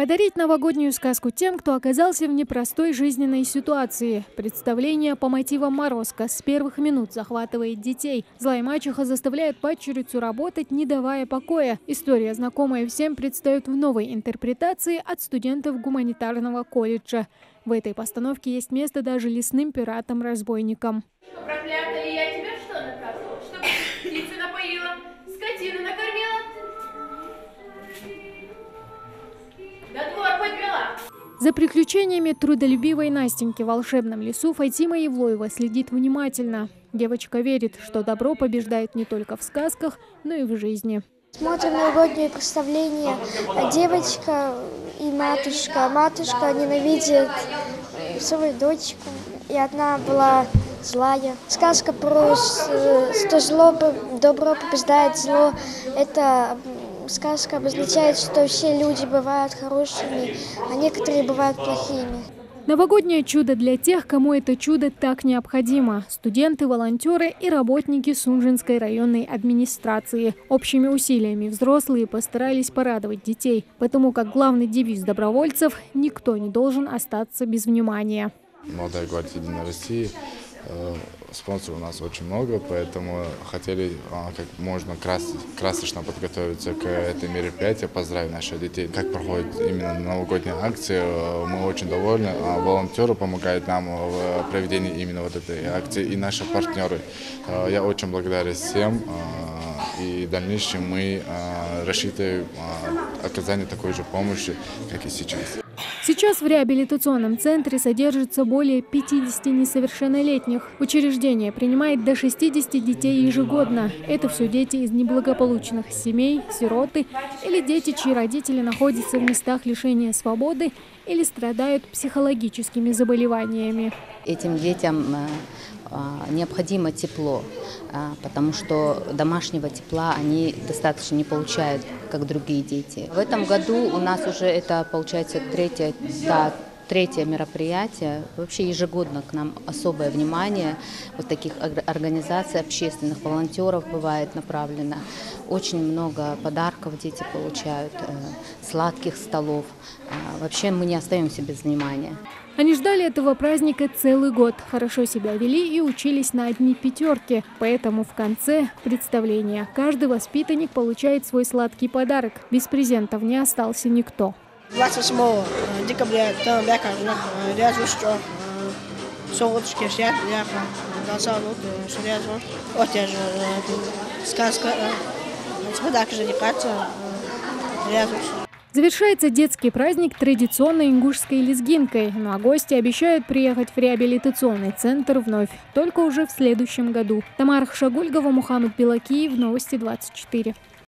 Подарить новогоднюю сказку тем, кто оказался в непростой жизненной ситуации. Представление по мотивам «Морозко» с первых минут захватывает детей. Злая мачеха заставляет падчерицу работать, не давая покоя. История, знакомая всем, предстает в новой интерпретации от студентов гуманитарного колледжа. В этой постановке есть место даже лесным пиратам-разбойникам. Проклятая, я тебя что наказывала? Чтобы птицу напоила, скотину накормила? Да двор подвела. За приключениями трудолюбивой Настеньки в волшебном лесу Фатима Евлоева следит внимательно. Девочка верит, что добро побеждает не только в сказках, но и в жизни. Смотрим новогоднее представление. Девочка и матушка. Матушка ненавидит свою дочку, и одна была злая. Сказка про что зло, добро побеждает зло. Это сказка обозначает, что все люди бывают хорошими, а некоторые бывают плохими. Новогоднее чудо для тех, кому это чудо так необходимо. Студенты, волонтеры и работники Сунжинской районной администрации. Общими усилиями взрослые постарались порадовать детей, потому как главный девиз добровольцев – никто не должен остаться без внимания. Молодая гвардия Единой России. Спонсоров у нас очень много, поэтому хотели как можно красочно подготовиться к этому мероприятию, поздравить наших детей. Как проходит именно новогодняя акция, мы очень довольны. Волонтеры помогают нам в проведении именно вот этой акции и наши партнеры. Я очень благодарен всем, и в дальнейшем мы рассчитываем оказание такой же помощи, как и сейчас. Сейчас в реабилитационном центре содержится более 50 несовершеннолетних. Учреждение принимает до 60 детей ежегодно. Это все дети из неблагополучных семей, сироты или дети, чьи родители находятся в местах лишения свободы или страдают психологическими заболеваниями. Этим детям необходимо тепло, потому что домашнего тепла они достаточно не получают, как другие дети. В этом году у нас уже это получается третье мероприятие. Вообще ежегодно к нам особое внимание вот таких организаций общественных, волонтеров бывает направлено. Очень много подарков дети получают, сладких столов. Вообще мы не остаемся без внимания. Они ждали этого праздника целый год, хорошо себя вели и учились на одни пятерки. Поэтому в конце представления каждый воспитанник получает свой сладкий подарок. Без презентов не остался никто. 28 декабря Завершается детский праздник традиционной ингушской лезгинкой. Ну а гости обещают приехать в реабилитационный центр вновь, только уже в следующем году. Тамара Хшагульгова, Мухаммед Белакиев, Новости 24.